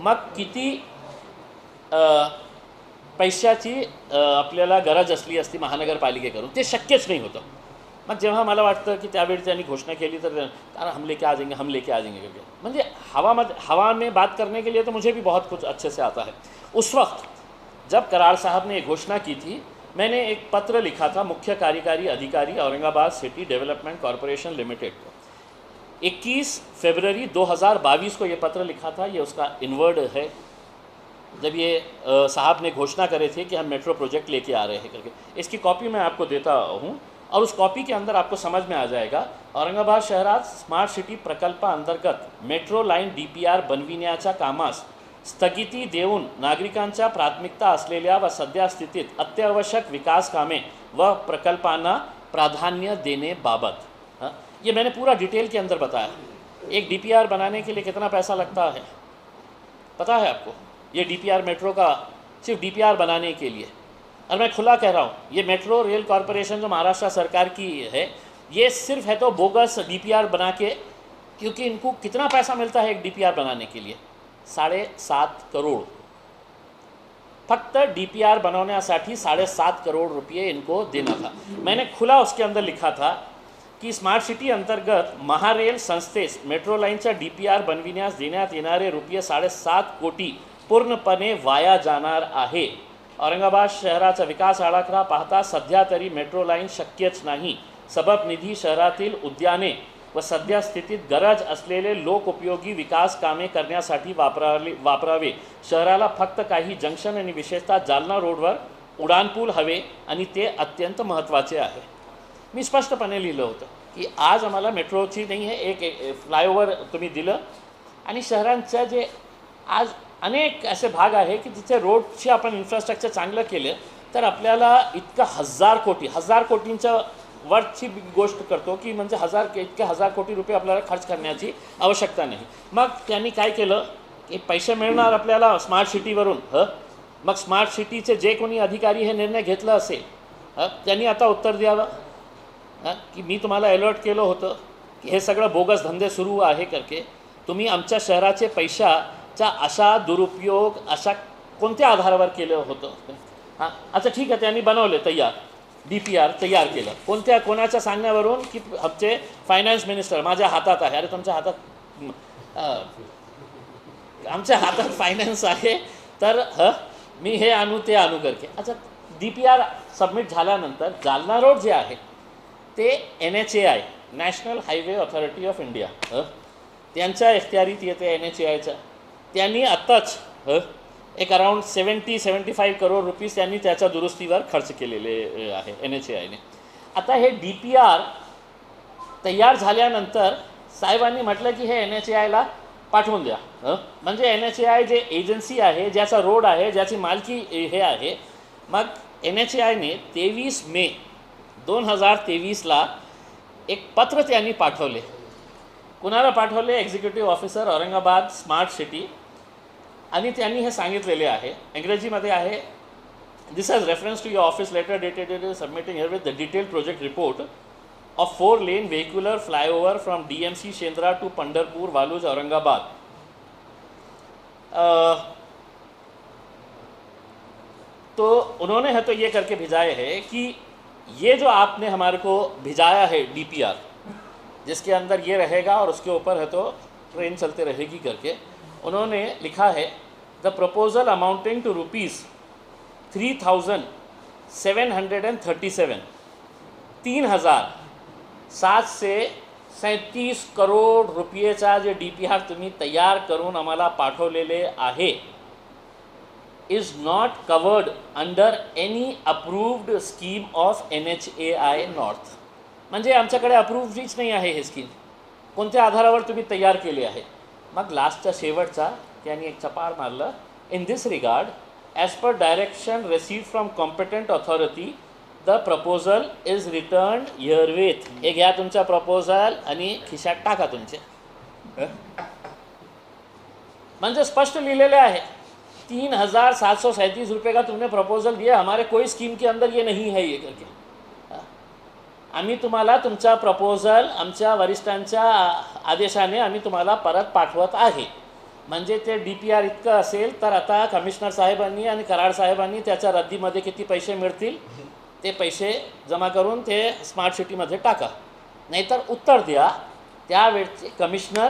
मग किती पैशाची आपल्याला गरज असली असती महानगरपालिकेकडून, ते शक्यच नहीं होतं. मग जेव्हा मला वाटतं की त्यावेळी त्यांनी घोषणा केली तर अरे हम लेके आ जाएंगे, हम लेके आ जाएंगे करके, म्हणजे हवा में बात करने के लिए तो मुझे भी बहुत कुछ अच्छे से आता है. उस वक्त जब कराड़ साहब ने ये घोषणा की थी, मैंने एक पत्र लिखा था मुख्य कार्यकारी अधिकारी Aurangabad city development corporation limited को. 21 फरवरी 2022 को ये पत्र लिखा था. ये उसका इनवर्ड है, जब ये साहब ने घोषणा करे थे कि हम मेट्रो प्रोजेक्ट लेके आ रहे हैं करके. इसकी कॉपी मैं आपको देता हूँ और उस कॉपी के अंदर आपको समझ में आ जाएगा. औरंगाबाद शहरात स्मार्ट सिटी प्रकल्पाअंतर्गत मेट्रो लाईन DPR बनविण्याच्या कामास स्थगिती देऊन नागरिकांच्या प्राथमिकता असलेल्या व सध्या स्थितीत अत्यावश्यक विकास कामे व प्रकल्पांना प्राधान्य देने बाबत. ये मैंने पूरा डिटेल के अंदर बताया. एक DPR बनाने के लिए कितना पैसा लगता है पता है आपको? ये DPR मेट्रो का सिर्फ DPR बनाने के लिए, और मैं खुला कह रहा हूँ, ये मेट्रो रेल कॉरपोरेशन जो महाराष्ट्र सरकार की है, ये सिर्फ है तो बोगस DPR बना के, क्योंकि इनको कितना पैसा मिलता है एक DPR बनाने के लिए? 7.5 करोड़. फक्त DPR बनवण्यासाठी 7.5 करोड़ रुपये इनको देना था. मैंने खुला उसके अंदर लिखा था की स्मार्ट सिटी अंतर्गत महारेल संस्थेस मेट्रो लाईनच्या DPR बनविण्यास देण्यात येणारे रुपये 7.5 कोटी पूर्णपणे वाया जाणार आहे. औरंगाबाद शहराचा विकास आराखडा पाहता सध्या तरी मेट्रो लाईन शक्यच नाही. सबब निधी शहरातील उद्याने व सध्या स्थितीत गरज असलेले लोकोपयोगी विकास कामे करण्यासाठी वापरावे. शहराला फक्त काही जंक्शन आणि विशेषतः जालना रोडवर उड्डाणपूल हवे आणि ते अत्यंत महत्त्वाचे आहे. मी स्पष्टपणे लिहिलं होतं की आज आम्हाला मेट्रोची नाही आहे, एक फ्लायओव्हर तुम्ही दिलं आणि शहरांचं जे आज अनेक असे भाग आहे की जिथे रोडची आपण इन्फ्रास्ट्रक्चर चांगलं केलं तर आपल्याला इतकं हजार कोटींच्या वरची गोष्ट करतो की म्हणजे इतके 1000 कोटी रुपये आपल्याला खर्च करण्याची आवश्यकता नाही. मग त्यांनी काय केलं की पैसे मिळणार आपल्याला स्मार्ट सिटीवरून. मग स्मार्ट सिटीचे जे कोणी अधिकारी हे निर्णय घेतला असेल त्यांनी आता उत्तर द्यावं की मी तुम्हाला अलर्ट केलं होतं की हे सगळं बोगस धंदे सुरू आहे करके, तुम्ही आमच्या शहराचे पैशाचा अशा दुरुपयोग अशा कोणत्या आधारावर केलं होतं? अच्छा ठीक आहे, त्यांनी बनवले तयार DPR तयार केलं. कोणाच्या सांगण्यावरून की आमचे फायनान्स मिनिस्टर माझ्या हातात आहे. अरे तुमच्या हातात, आमच्या हातात फायनान्स आहे तर मी हे आणू ते आणू करके. अच्छा DPR सबमिट झाल्यानंतर जालना रोड जे आहे ते NHAI national highway authority of India त्यांच्या इख्तियारीत येते. NHAIच्या त्यांनी आत्ताच एक अराउंड 70-75 करोड रुपीज त्यांनी त्याच्या दुरुस्तीवर खर्च केलेले आहे NHAIने. आता हे DPR तयार झाल्यानंतर साहेबांनी म्हटलं की हे NHAIला पाठवून द्या. म्हणजे NHAI जे एजन्सी आहे, ज्याचा रोड आहे, ज्याची मालकी हे आहे, मग NHAIने 23 मे 2023ला एक पत्र त्यांनी पाठवले. कुणाला पाठवले? Executive officer Aurangabad smart city. आणि त्यांनी हे सांगितलेले आहे, इंग्रजीमध्ये आहे, this has reference to your office letter dated submitting herewith the detailed project report of 4 lane vehicular flyover from DMC Shendra to Pandharpur Waluj Aurangabad. तो उन्होंने है तो ये करके भिजाए है कि ये जो आपने हमारे को भिजाया है DPR, जिसके अंदर ये रहेगा और उसके ऊपर है तो ट्रेन चलते रहेगी करके, उन्होंने लिखा है the proposal amounting to rupees 3737 3,737 crore रुपयेचा जे DPR तुम्ही तयार करून आम्हाला पाठवलेले आहे is not covered under any approved scheme of NHAI north. म्हणजे आमच्याकडे अप्रूव्डच नाही आहे हे स्कीम. कोणत्या आधारावर तुम्ही तयार केले आहे? मग लास्टचा शेवटचा त्यांनी एक चपाळ मारलं, in this regard as per direction received from competent authority the proposal is return herewith. हे घ्या तुमचा प्रपोजल आणि खिशात टाका तुमचे. म्हणजे स्पष्ट लिहिलेले आहे 3,737 रुपये का तुमने प्रपोजल दिया, हमारे कोई स्कीम के अंदर ये नहीं है ये करके. आम्ही तुम्हाला तुमचा प्रपोजल आमच्या वरिष्ठांच्या आदेशाने आम्ही तुम्हाला परत पाठवत आहे. म्हणजे ते DPR इतकं असेल तर आता कमिशनर साहेबांनी आणि कराड साहेबांनी त्याच्या रद्दीमध्ये किती पैसे मिळतील ते पैसे जमा करून ते स्मार्ट सिटीमध्ये टाका, नाहीतर उत्तर द्या त्यावेळचे कमिशनर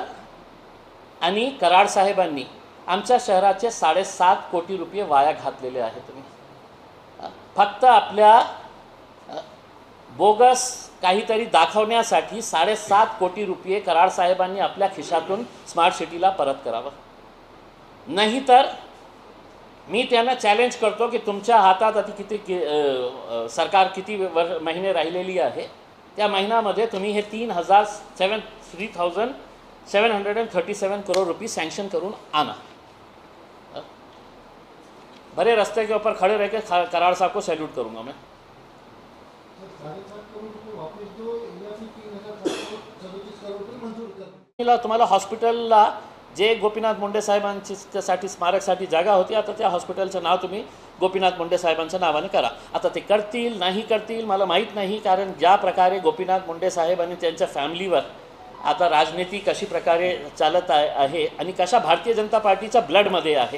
आणि कराड साहेबांनी आमच्या शहराचे 7.5 कोटी रुपये वाया घातलेले आहे. तुम्ही फक्त आपल्या बोगस काहीतरी दाखवण्यासाठी 7.5 कोटी रुपये कराड साहेबांनी आपल्या खिशातून स्मार्ट सिटीला परत करावं. नाहीतर मी त्यांना चॅलेंज करतो की तुमच्या हातात आता सरकार किती महिने राहिलेली आहे, त्या महिन्यामध्ये तुम्ही हे 3,737 करोड़ रुपये सँक्शन करून आणा. बड़े रास्ते के ऊपर खड़े रह के कराड़ साहब को सैल्यूट करूँगा मैं. तुम्हाला हॉस्पिटलला जे गोपीनाथ मुंडे साहेबांची स्मारकसाठी जागा होती, आता त्या हॉस्पिटलचं नाव तुम्ही गोपीनाथ मुंडे साहेबांच्या नावाने करा. आता ते करतील नाही करतील मला माहीत नाही, कारण ज्या प्रकारे गोपीनाथ मुंडे साहेब आणि त्यांच्या फॅमिलीवर आता राजनीती कशी प्रकारे चालत आहे आणि कशा भारतीय जनता पार्टीच्या ब्लडमध्ये आहे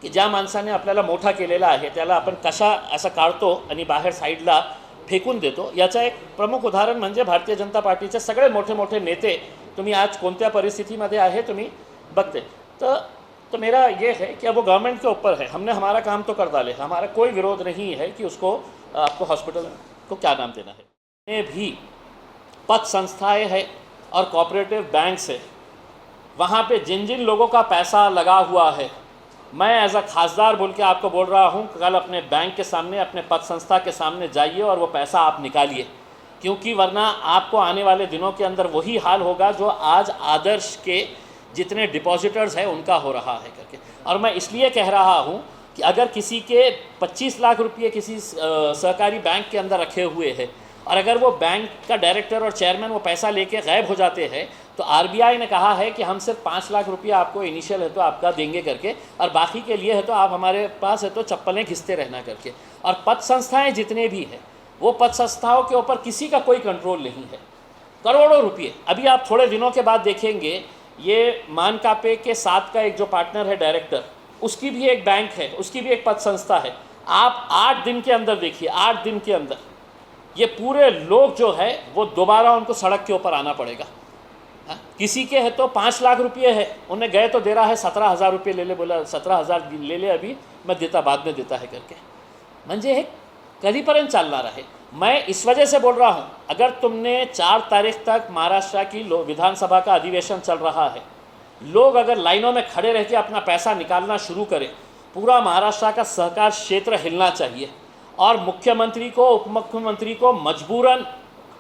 की ज्या माणसाने आपल्याला मोठा केलेला आहे त्याला आपण कशा असं काढतो आणि बाहेर साईडला फेकून देतो. याचं एक प्रमुख उदाहरण म्हणजे भारतीय जनता पार्टीचे सगळे मोठे मोठे नेते तुम्ही आज कोणत्या परिस्थितीमध्ये आहे तुम्ही बगते. तो मेरा ये है कि अब वो गवर्नमेंट के ऊपर है. हमने हमारा काम तो कर डाले, हमारा कोई विरोध नहीं है कि उसको आपको हॉस्पिटल को क्या नाम देना है. में भी पद संस्थाएं हैं और कोऑपरेटिव बैंक्स है, वहाँ पे जिन जिन लोगों का पैसा लगा हुआ है, मैं एज अ खासदार बोल के आपको बोल रहा हूँ, कल अपने बैंक के सामने अपने पद संस्था के सामने जाइए और वो पैसा आप निकालिए, क्योंकि वरना आपको आने वाले दिनों के अंदर वही हाल होगा जो आज आदर्श के जितने डिपॉजिटर्स हैं उनका हो रहा है करके. और मैं इसलिए कह रहा हूँ कि अगर किसी के 25 लाख रुपये किसी सहकारी बैंक के अंदर रखे हुए हैं और अगर वो बैंक का डायरेक्टर और चेयरमैन वो पैसा लेके गायब हो जाते हैं, तो RBI ने कहा है कि हम सिर्फ 5 लाख रुपया आपको इनिशियल है तो आपका देंगे करके, और बाकी के लिए है तो आप हमारे पास है तो चप्पलें घिसते रहना करके. और पद संस्थाएं जितने भी हैं वो पद संस्थाओं के ऊपर किसी का कोई कंट्रोल नहीं है. करोड़ों रुपये. अभी आप थोड़े दिनों के बाद देखेंगे ये मानकापे के साथ का एक जो पार्टनर है डायरेक्टर, उसकी भी एक बैंक है, उसकी भी एक पद संस्था है. आप 8 दिन के अंदर देखिए, 8 दिन के अंदर ये पूरे लोग जो है वो दोबारा उनको सड़क के ऊपर आना पड़ेगा. किसी के है तो 5 लाख रुपये है, उन्हें गए तो दे रहा है 17,000 रुपये ले ले, बोला 17,000 ले ले अभी मैं देता बाद में देता है करके. म्हणजे हे कधीपर्यंत चालणार आहे. मैं इस वजह से बोल रहा हूँ, अगर तुमने 4 तारीख तक महाराष्ट्र की विधानसभा का अधिवेशन चल रहा है, लोग अगर लाइनों में खड़े रह के अपना पैसा निकालना शुरू करें, पूरा महाराष्ट्र का सहकार क्षेत्र हिलना चाहिए और मुख्यमंत्री को उप मुख्यमंत्री को मजबूरन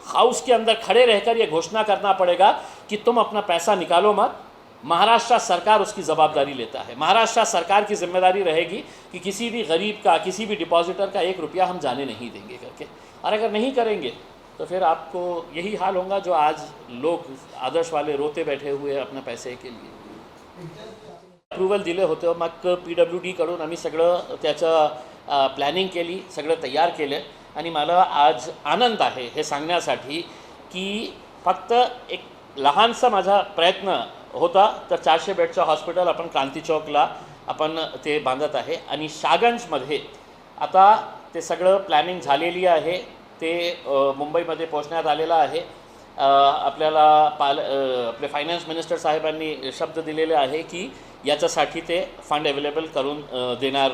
हाउस के अंदर खड़े रहकर ये घोषणा करना पड़ेगा कि तुम अपना पैसा निकालो मत. महाराष्ट्र सरकार उसकी ज़वाबदारी लेता है. महाराष्ट्र सरकार की जिम्मेदारी रहेगी कि किसी भी गरीब का, किसी भी डिपॉजिटर का 1 रुपया हम जाने नहीं देंगे करके. और अगर नहीं करेंगे तो फिर आपको यही हाल होगा जो आज लोग आदर्श वाले रोते बैठे हुए अपने पैसे के लिए. अप्रूव्हल दिले होते, मग PWD कडून आम्ही सगळं त्याचं प्लॅनिंग केली, सगळं तयार केलं. आणि मला आज आनंद आहे हे सांगण्यासाठी की फक्त एक लहानसा माझा प्रयत्न होता तर 400 बेडचं हॉस्पिटल आपण क्रांती चौकला आपण ते बांधत आहे. आणि शागंजमध्ये आता ते सगळं प्लॅनिंग झालेली आहे. ते मुंबईमध्ये पोहोचण्यात आलेलं आहे. आपल्याला आपले फायनान्स मिनिस्टर साहेबांनी शब्द दिलेले आहे की याच्यासाठी ते फंड अवेलेबल करून देणार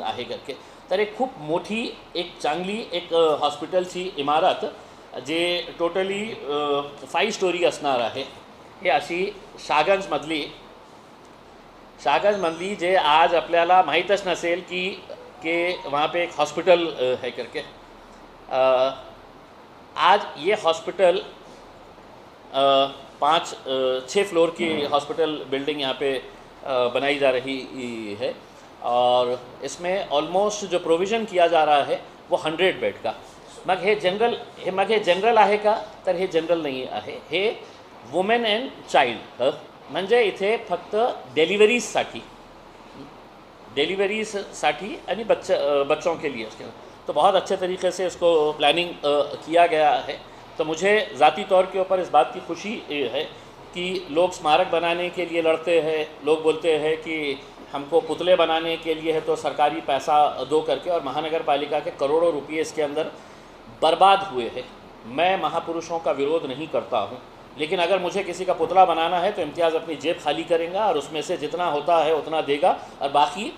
आहे करके. तर एक खूप मोठी एक चांगली एक हॉस्पिटलची इमारत जे टोटली 5 स्टोरी असणार आहे, हे अशी शागंजमधली जे आज आपल्याला माहीतच नसेल कि वहाँ पे एक हॉस्पिटल है करके. आज ये हॉस्पिटल 5-6 फ्लोर की हॉस्पिटल बिल्डिंग यहाँ पे बनाई जा रही है और इसमें ऑलमोस्ट जो प्रोविज़न किया जा रहा है वो 100 बेड का. मग हे जनरल आहे का, तर हे जनरल नाही आहे, हे वुमेन अँड चाइल्ड. म्हणजे इथे फक्त डिलिव्हरीजसाठी आणि बच्चों के लिए. तो बहुत अच्छे तरीके से इसको प्लानिंग किया गया है. तो मुझे ज़ाती तौर के ऊपर इस बात की खुशी है कि लोग स्मारक बनाने के लिए लड़ते हैं, लोग बोलते हैं कि हमको पुतले बनाने के लिए है तो सरकारी पैसा दो करके, और महानगर पालिका के करोड़ों रुपये इसके अंदर बर्बाद हुए हैं। मैं महापुरुषों का विरोध नहीं करता हूँ, लेकिन अगर मुझे किसी का पुतला बनाना है तो इम्तियाज़ अपनी जेब खाली करेगा और उसमें से जितना होता है उतना देगा और बाकी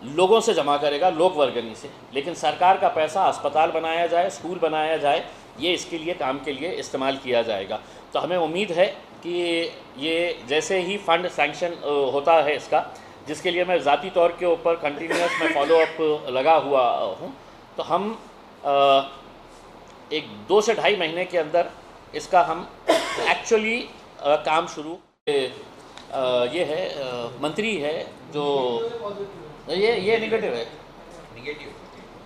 लोगों से जमा करेगा, लोक वर्गनी से। लेकिन सरकार का पैसा अस्पताल बनाया जाए, स्कूल बनाया जाए, ये इसके लिए काम के लिए इस्तेमाल किया जाएगा। तो हमें उम्मीद है कि ये जैसे ही फंड सैंक्शन होता है इसका, जिसके लिए मैं ज़ाती तौर के ऊपर कंटिन्यूस में फॉलोअप लगा हुआ हूँ, तो हम एक 2 से ढाई महीने के अंदर इसका हम एक्चुअली काम शुरू ये है मंत्री है जो ये नेगेटिव है,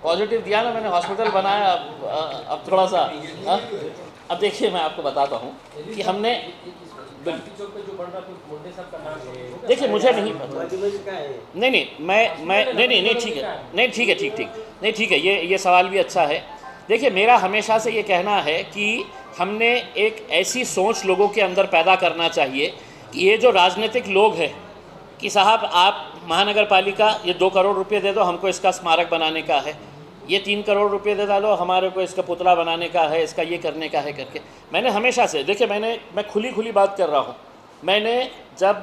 पॉजिटिव दिया ना मैंने, हॉस्पिटल बनाया। अब थोड़ा सा अब देखिए मैं आपको बताता हूँ कि हमने देखिए मुझे नहीं पता, नहीं मैं नहीं ठीक है, नहीं ठीक है, ये सवाल भी अच्छा है। देखिए मेरा हमेशा से ये कहना है कि हमने एक ऐसी सोच लोगों के अंदर पैदा करना चाहिए कि ये जो राजनीतिक लोग हैं कि साहब आप महानगर पालिका ये 2 करोड़ रुपए दे दो, हमको इसका स्मारक बनाने का है, ये 3 करोड़ रुपए दे डालो, हमारे को इसका पुतला बनाने का है, इसका ये करने का है करके। मैंने हमेशा से देखिए मैं खुली बात कर रहा हूँ। मैंने जब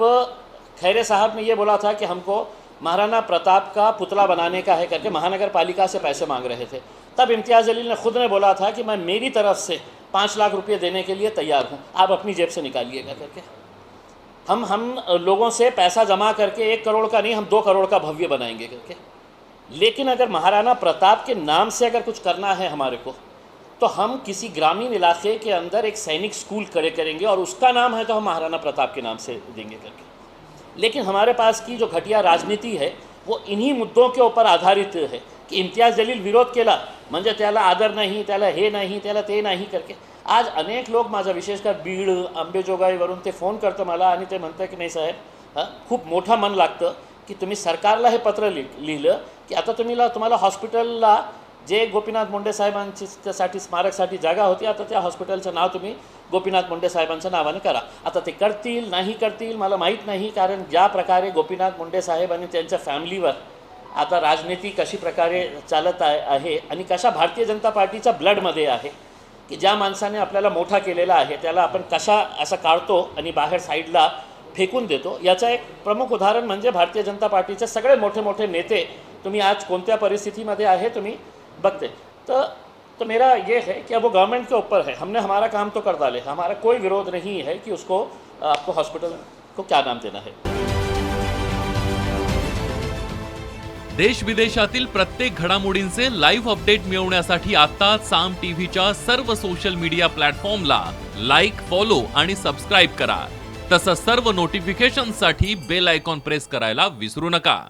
खैरे साहब ने ये बोला था कि हमको महाराणा प्रताप का पुतला बनाने का है करके महानगर पालिका से पैसे मांग रहे थे, तब इम्तियाज़ जलील ने खुद ने बोला था कि मैं मेरी तरफ से 5 लाख रुपये देने के लिए तैयार हूँ, आप अपनी जेब से निकालिएगा करके। हम लोगों से पैसा जमा करके 1 करोड़ का नहीं, हम 2 करोड़ का भव्य बनाएंगे करके। लेकिन अगर महाराणा प्रताप के नाम से अगर कुछ करना है हमारे को, तो हम किसी ग्रामीण इलाके के अंदर एक सैनिक स्कूल खड़े करेंगे और उसका नाम है तो हम महाराणा प्रताप के नाम से देंगे करके। लेकिन हमारे पास की जो घटिया राजनीति है वो इन्हीं मुद्दों के ऊपर आधारित है की इम्तियाज़ जलील विरोध केला म्हणजे त्याला आदर नाही, त्याला हे नाही, त्याला ते नाही करके। आज अनेक लोक माझा विशेषकर बीड अंबेजोगाईवरून ते फोन करतं मला आणि ते म्हणतं की नाही साहेब खूप मोठं मन लागतं की तुम्ही सरकारला हे पत्र लिहिलं की आता तुम्हाला हॉस्पिटलला जे गोपीनाथ मुंडे साहेबांसाठी स्मारकसाठी जागा होती, आता त्या हॉस्पिटलचं नाव तुम्ही गोपीनाथ मुंडे साहेबांच्या नावाने करा। आता ते करतील नाही करतील मला माहीत नाही, कारण ज्या प्रकारे गोपीनाथ मुंडे साहेब आणि त्यांच्या फॅमिलीवर आता राजनीती कशी प्रकारे चालत आहे आणि कशा भारतीय जनता पार्टीच्या ब्लडमध्ये आहे की ज्या माणसाने आपल्याला मोठा केलेला आहे त्याला आपण कशा असं काढतो आणि बाहेर साईडला फेकून देतो। याचा एक प्रमुख उदाहरण म्हणजे भारतीय जनता पार्टीचे सगळे मोठे नेते तुम्ही आज कोणत्या परिस्थितीमध्ये आहे तुम्ही बघते। तो मेरा ये है कि अब वो गवर्नमेंट के ऊपर है, हमने हमारा काम तो कर डाले, हमारा कोई विरोध नहीं है कि उसको आपको हॉस्पिटल को क्या नाम देना है। देश विदेशातील प्रत्येक घडामोडींचे लाईव्ह अपडेट मिळवण्यासाठी आता साम टीव्हीच्या सर्व सोशल मीडिया प्लॅटफॉर्मला लाईक, फॉलो आणि सबस्क्राईब करा। तसंच सर्व नोटिफिकेशनसाठी बेल आयकॉन प्रेस करायला विसरू नका।